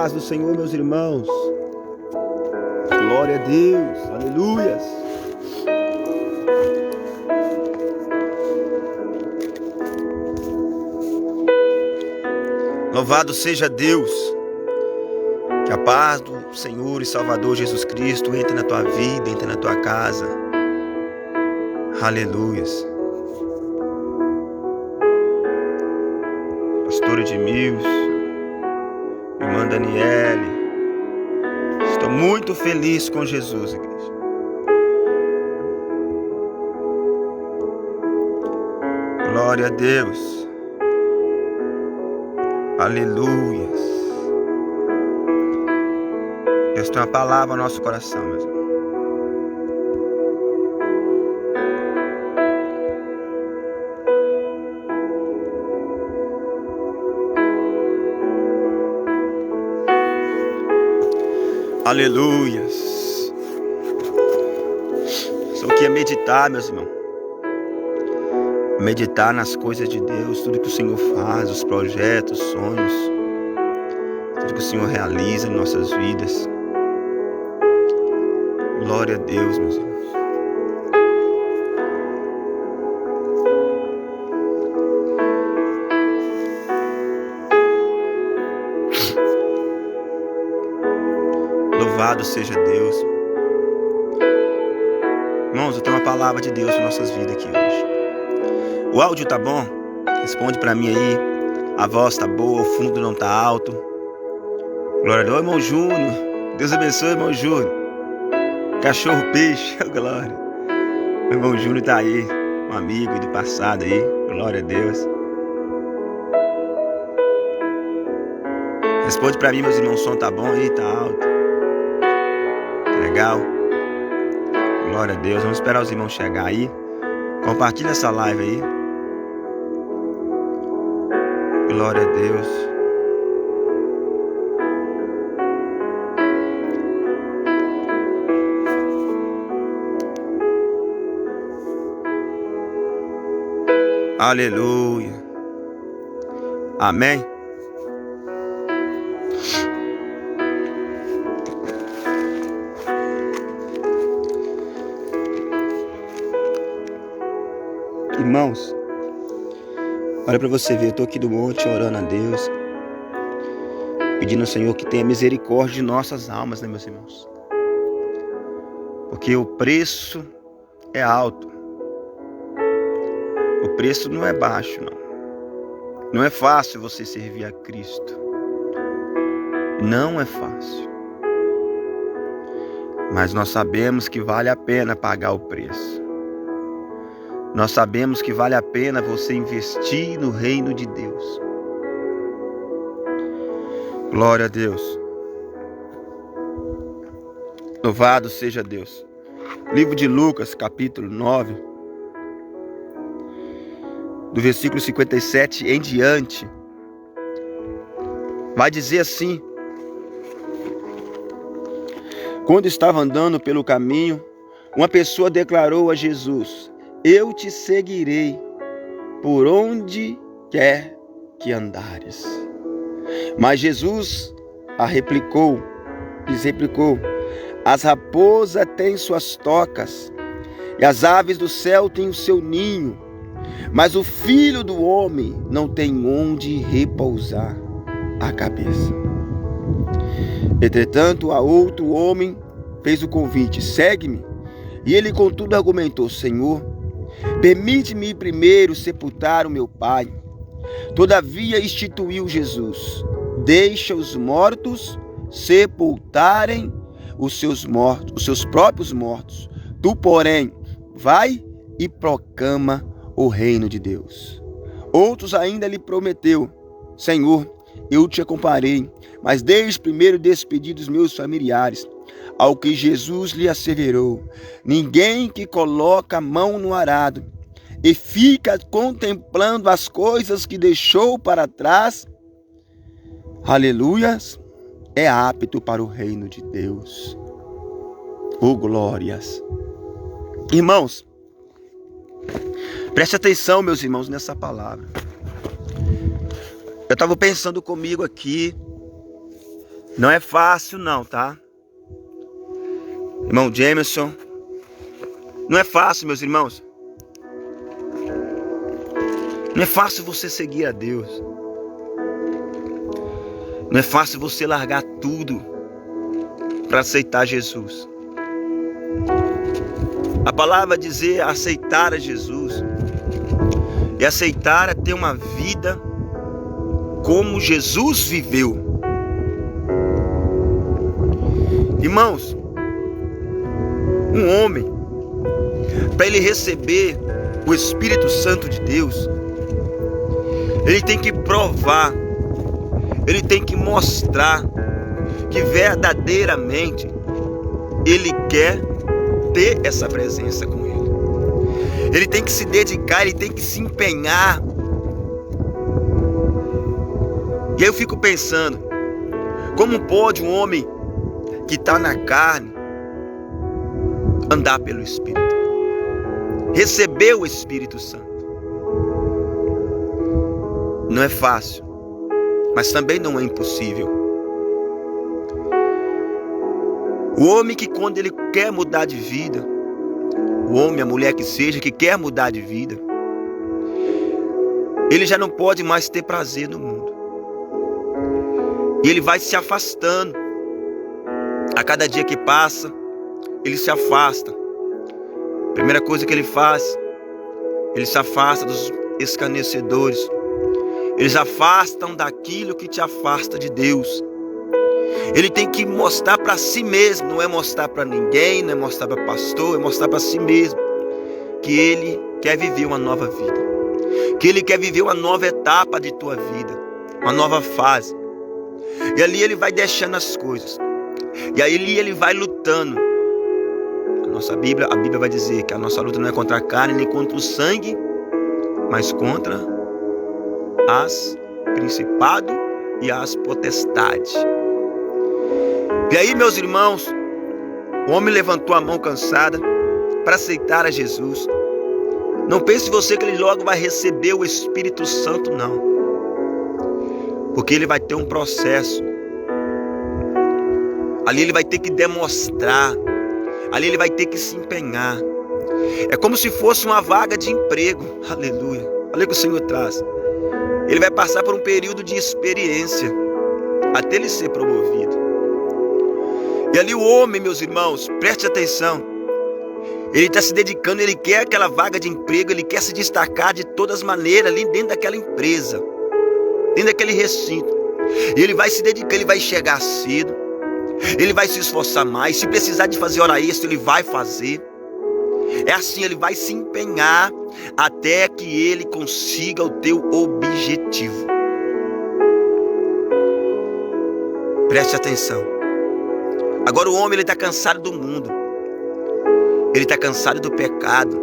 paz do Senhor, meus irmãos. Glória a Deus, aleluias. Louvado seja Deus. Que a paz do Senhor e Salvador Jesus Cristo entre na tua vida, entre na tua casa. Aleluias. Pastor Edmilson, irmã Daniele, estou muito feliz com Jesus, igreja. Glória a Deus. Aleluias. Deus tem uma palavra no nosso coração, meus irmãos. Aleluias. Só que é meditar, meus irmãos. Meditar nas coisas de Deus, tudo que o Senhor faz, os projetos, os sonhos, tudo que o Senhor realiza em nossas vidas. Glória a Deus, meus irmãos. Louvado seja Deus. Irmãos, eu tenho uma palavra de Deus para nossas vidas aqui hoje. O áudio tá bom? Responde para mim aí. A voz tá boa, o fundo não tá alto. Glória a Deus, irmão Júnior. Deus abençoe, irmão Júnior. Cachorro peixe, glória. O irmão Júnior tá aí, um amigo do passado aí. Glória a Deus. Responde para mim, meus irmãos, o som tá bom aí, tá alto. Tá legal? Glória a Deus. Vamos esperar os irmãos chegar aí. Compartilha essa live aí. Glória a Deus. Aleluia. Amém. Irmãos, olha para você ver, eu estou aqui do monte orando a Deus, pedindo ao Senhor que tenha misericórdia de nossas almas, né, meus irmãos? Porque o preço é alto, o preço não é baixo, não. Não é fácil você servir a Cristo, não é fácil, mas nós sabemos que vale a pena pagar o preço. Nós sabemos que vale a pena você investir no reino de Deus. Glória a Deus. Louvado seja Deus. Livro de Lucas, capítulo 9, do versículo 57 em diante, vai dizer assim: quando estava andando pelo caminho, uma pessoa declarou a Jesus: eu te seguirei por onde quer que andares. Mas Jesus lhes replicou: as raposas têm suas tocas, e as aves do céu têm o seu ninho, mas o Filho do Homem não tem onde repousar a cabeça. Entretanto, a outro homem fez o convite: segue-me. E ele contudo argumentou: Senhor, permite-me ir primeiro sepultar o meu pai. Todavia instituiu Jesus: deixa os mortos sepultarem os seus próprios mortos. Tu, porém, vai e proclama o reino de Deus. Outros ainda lhe prometeu: Senhor, eu te acompanharei, mas deixe primeiro despedir dos meus familiares. Ao que Jesus lhe asseverou: ninguém que coloca a mão no arado e fica contemplando as coisas que deixou para trás, aleluias, é apto para o reino de Deus. Oh, glórias. Irmãos, preste atenção, meus irmãos, nessa palavra. Eu estava pensando comigo aqui Não é fácil não, tá? Irmão Jameson, não é fácil, meus irmãos. Não é fácil você seguir a Deus. Não é fácil você largar tudo para aceitar Jesus. A palavra dizer aceitar a Jesus e aceitar é ter uma vida como Jesus viveu. Irmãos, um homem, para ele receber o Espírito Santo de Deus, ele tem que provar, ele tem que mostrar que verdadeiramente ele quer ter essa presença com ele. Ele tem que se dedicar, ele tem que se empenhar. E aí eu fico pensando, como pode um homem que está na carne andar pelo Espírito, receber o Espírito Santo? Não é fácil, mas também não é impossível. O homem que quando ele quer mudar de vida, o homem, a mulher que seja, que quer mudar de vida, ele já não pode mais ter prazer no mundo. E ele vai se afastando. A cada dia que passa, ele se afasta. Primeira coisa que ele faz, ele se afasta dos escarnecedores. Eles afastam daquilo que te afasta de Deus. Ele tem que mostrar para si mesmo, não é mostrar para ninguém, não é mostrar para pastor, é mostrar para si mesmo que ele quer viver uma nova vida, que ele quer viver uma nova etapa de tua vida, uma nova fase. E ali ele vai deixando as coisas, e aí ele vai lutando. A Bíblia vai dizer que a nossa luta não é contra a carne nem contra o sangue, mas contra as principados e as potestades. E aí, meus irmãos, o homem levantou a mão cansada para aceitar a Jesus. Não pense você que ele logo vai receber o Espírito Santo, não. Porque ele vai ter um processo. Ali ele vai ter que demonstrar. Ali ele vai ter que se empenhar. É como se fosse uma vaga de emprego. Aleluia. Olha o que o Senhor traz. Ele vai passar por um período de experiência até ele ser promovido. E ali o homem, meus irmãos, preste atenção. Ele está se dedicando, ele quer aquela vaga de emprego, ele quer se destacar de todas as maneiras ali dentro daquela empresa, dentro daquele recinto. E ele vai se dedicar, ele vai chegar cedo, ele vai se esforçar mais. Se precisar de fazer hora extra, ele vai fazer. É assim, ele vai se empenhar até que ele consiga o teu objetivo. Preste atenção. Agora o homem está cansado do mundo. Ele está cansado do pecado.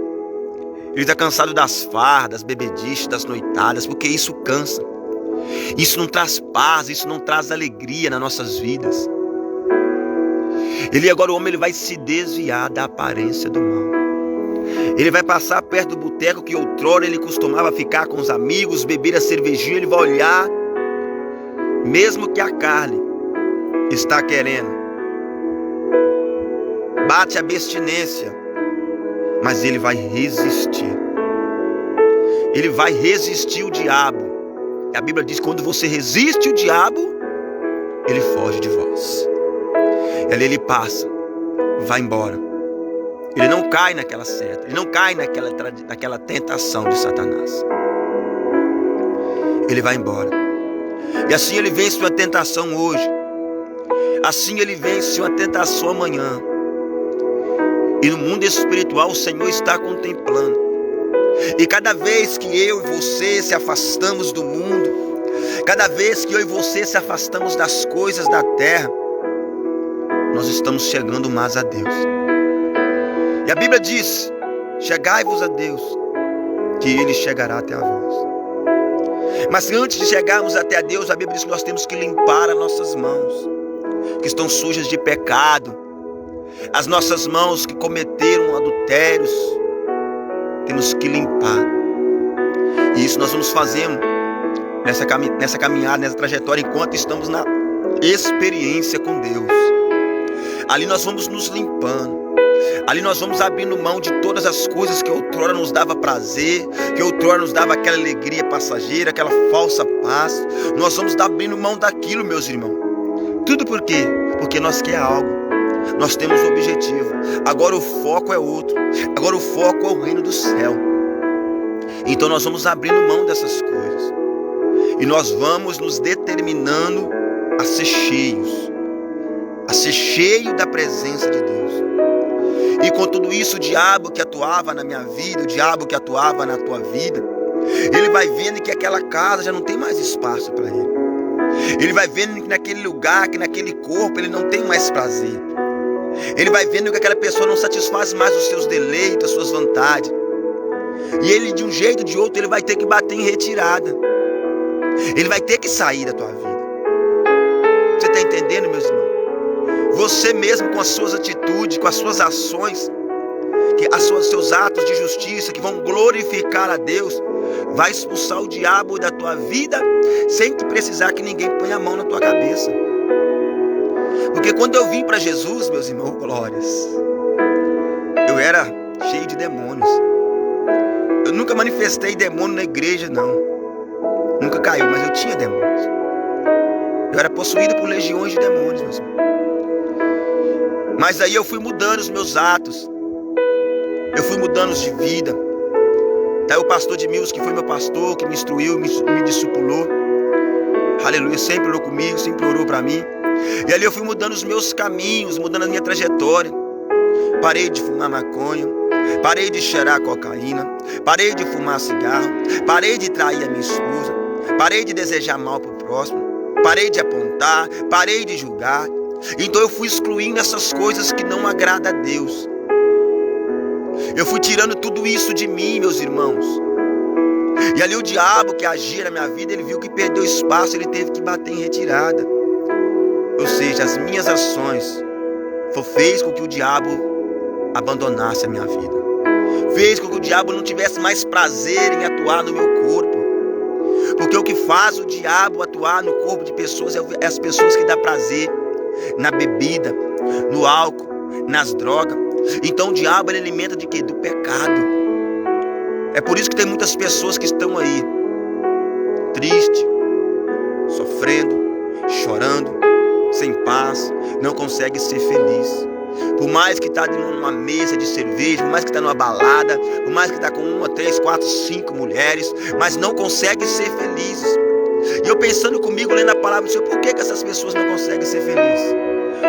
Ele está cansado das fardas, das bebedices, das noitadas, porque isso cansa. Isso não traz paz, isso não traz alegria nas nossas vidas. Agora o homem vai se desviar da aparência do mal. Ele vai passar perto do boteco que outrora ele costumava ficar com os amigos, beber a cervejinha. Ele vai olhar, mesmo que a carne está querendo, bate a abstinência, mas ele vai resistir. Ele vai resistir o diabo. A Bíblia diz que quando você resiste o diabo, ele foge de vós. Ele passa, vai embora. Ele não cai naquela seta, ele não cai naquela tentação de Satanás. Ele vai embora. E assim ele vence uma tentação hoje. Assim ele vence uma tentação amanhã. E no mundo espiritual o Senhor está contemplando. E cada vez que eu e você se afastamos do mundo, cada vez que eu e você se afastamos das coisas da terra, nós estamos chegando mais a Deus. E a Bíblia diz: chegai-vos a Deus, que Ele chegará até a vós. Mas antes de chegarmos até a Deus, a Bíblia diz que nós temos que limpar as nossas mãos, que estão sujas de pecado. As nossas mãos que cometeram adultérios, temos que limpar. E isso nós vamos fazendo nessa caminhada, nessa trajetória, enquanto estamos experiência com Deus. Ali nós vamos nos limpando. Ali nós vamos abrindo mão de todas as coisas que outrora nos dava prazer, que outrora nos dava aquela alegria passageira, aquela falsa paz. Nós vamos abrindo mão daquilo, meus irmãos. Tudo por quê? Porque nós queremos algo. Nós temos um objetivo. Agora o foco é outro. Agora o foco é o reino do céu. Então nós vamos abrindo mão dessas coisas. E nós vamos nos determinando a ser cheios. A ser cheio da presença de Deus. E com tudo isso, o diabo que atuava na minha vida, o diabo que atuava na tua vida, ele vai vendo que aquela casa já não tem mais espaço para ele. Ele vai vendo que naquele lugar, que naquele corpo, ele não tem mais prazer. Ele vai vendo que aquela pessoa não satisfaz mais os seus deleitos, as suas vontades. E ele, de um jeito ou de outro, ele vai ter que bater em retirada. Ele vai ter que sair da tua vida. Você está entendendo, meus irmãos? Você mesmo, com as suas atitudes, com as suas ações, seus atos de justiça que vão glorificar a Deus, vai expulsar o diabo da tua vida sem que precisar que ninguém ponha a mão na tua cabeça. Porque quando eu vim para Jesus, meus irmãos, glórias, eu era cheio de demônios. Eu nunca manifestei demônio na igreja, não. Nunca caiu, mas eu tinha demônios. Eu era possuído por legiões de demônios, meus irmãos. Mas aí eu fui mudando os meus atos. Eu fui mudando de vida. Daí o pastor de Mills, que foi meu pastor, que me instruiu, me discipulou. Aleluia, sempre orou comigo, sempre orou para mim. E ali eu fui mudando os meus caminhos, mudando a minha trajetória. Parei de fumar maconha, parei de cheirar cocaína, parei de fumar cigarro, parei de trair a minha esposa, parei de desejar mal para o próximo, parei de apontar, parei de julgar. Então eu fui excluindo essas coisas que não agradam a Deus. Eu fui tirando tudo isso de mim, meus irmãos. E ali o diabo que agia na minha vida, ele viu que perdeu espaço, ele teve que bater em retirada. Ou seja, as minhas ações fez com que o diabo abandonasse a minha vida. Fez com que o diabo não tivesse mais prazer em atuar no meu corpo. Porque o que faz o diabo atuar no corpo de pessoas é as pessoas que dão prazer na bebida, no álcool, nas drogas. Então o diabo, ele alimenta de quê? Do pecado. É por isso que tem muitas pessoas que estão aí tristes, sofrendo, chorando, sem paz, não consegue ser feliz. Por mais que está numa mesa de cerveja, por mais que está numa balada, por mais que está com 1, 3, 4, 5 mulheres, mas não consegue ser felizes. E eu pensando comigo, lendo a palavra do Senhor, por que essas pessoas não conseguem ser felizes?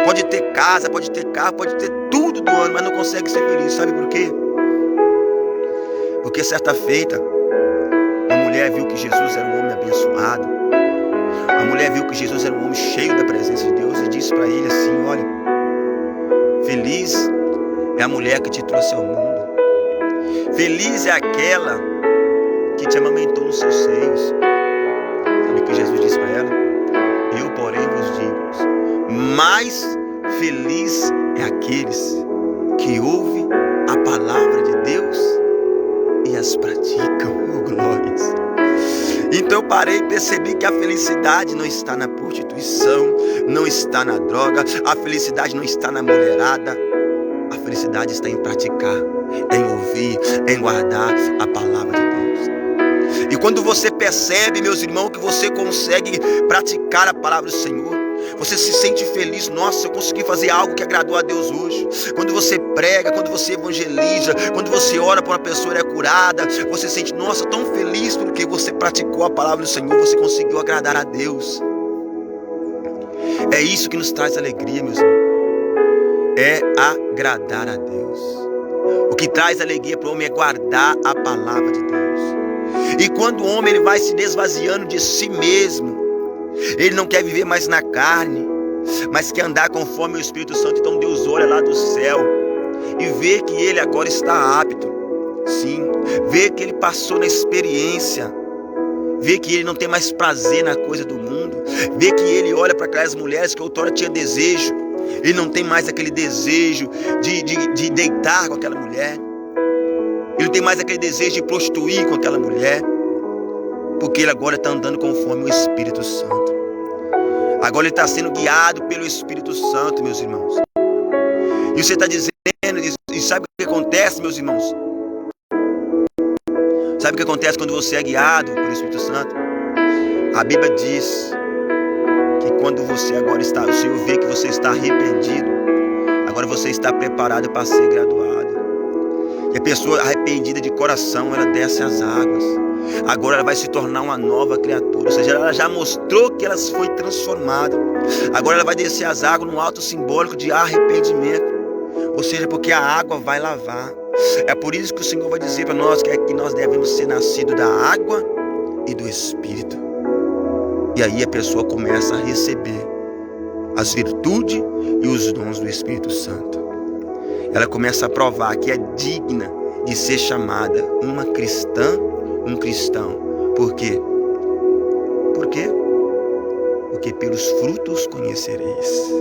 Pode ter casa, pode ter carro, pode ter tudo do ano, mas não consegue ser feliz. Sabe por quê? Porque certa feita, uma mulher viu que Jesus era um homem abençoado. A mulher viu que Jesus era um homem cheio da presença de Deus e disse para ele assim: olha, feliz é a mulher que te trouxe ao mundo. Feliz é aquela que te amamentou nos seus seios. Sabe o que Jesus disse para ela? Eu, porém, vos digo, mais feliz é aqueles que ouvem a palavra de Deus e as praticam. Oh, glórias! Então eu parei e percebi que a felicidade não está na prostituição, não está na droga, a felicidade não está na mulherada. A felicidade está em praticar, em ouvir, em guardar a palavra de Deus. E quando você percebe, meus irmãos, que você consegue praticar a palavra do Senhor, você se sente feliz. Nossa, eu consegui fazer algo que agradou a Deus hoje. Quando você prega, quando você evangeliza, quando você ora para uma pessoa e é curada, você se sente, nossa, tão feliz porque você praticou a palavra do Senhor, você conseguiu agradar a Deus. É isso que nos traz alegria, meus irmãos. É agradar a Deus. O que traz alegria para o homem é guardar a palavra de Deus. E quando o homem ele vai se desvaziando de si mesmo, ele não quer viver mais na carne, mas quer andar conforme o Espírito Santo. Então Deus olha lá do céu e vê que ele agora está apto. Sim, vê que ele passou na experiência, vê que ele não tem mais prazer na coisa do mundo, vê que ele olha para aquelas mulheres que outrora tinha desejo, ele não tem mais aquele desejo de deitar com aquela mulher, ele não tem mais aquele desejo de prostituir com aquela mulher, porque ele agora está andando conforme o Espírito Santo. Agora ele está sendo guiado pelo Espírito Santo, meus irmãos. E você está dizendo, e sabe o que acontece, meus irmãos? Sabe o que acontece quando você é guiado pelo Espírito Santo? A Bíblia diz que quando você agora está, o Senhor vê que você está arrependido, agora você está preparado para ser graduado. E a pessoa arrependida de coração, ela desce as águas. Agora ela vai se tornar uma nova criatura. Ou seja, ela já mostrou que ela foi transformada. Agora ela vai descer as águas num ato simbólico de arrependimento. Ou seja, porque a água vai lavar. É por isso que o Senhor vai dizer para nós que nós devemos ser nascidos da água e do Espírito. E aí a pessoa começa a receber as virtudes e os dons do Espírito Santo. Ela começa a provar que é digna de ser chamada uma cristã, um cristão. Por quê? Por quê? Porque pelos frutos conhecereis.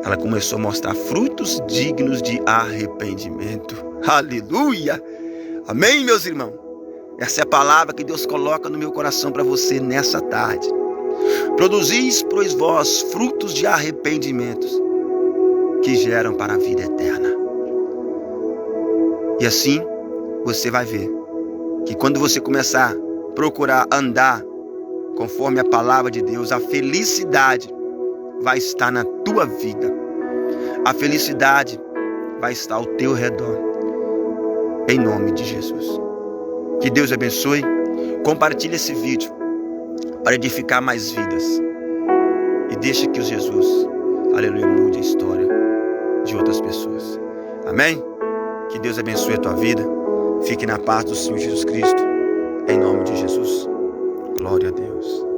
Ela começou a mostrar frutos dignos de arrependimento. Aleluia! Amém, meus irmãos? Essa é a palavra que Deus coloca no meu coração para você nessa tarde. Produzis, pois vós, frutos de arrependimentos que geram para a vida eterna. E assim, você vai ver que quando você começar a procurar andar conforme a palavra de Deus, a felicidade vai estar na tua vida. A felicidade vai estar ao teu redor. Em nome de Jesus. Que Deus abençoe. Compartilhe esse vídeo para edificar mais vidas. E deixe que o Jesus, aleluia, mude a história de outras pessoas. Amém? Que Deus abençoe a tua vida. Fique na paz do Senhor Jesus Cristo. Em nome de Jesus. Glória a Deus.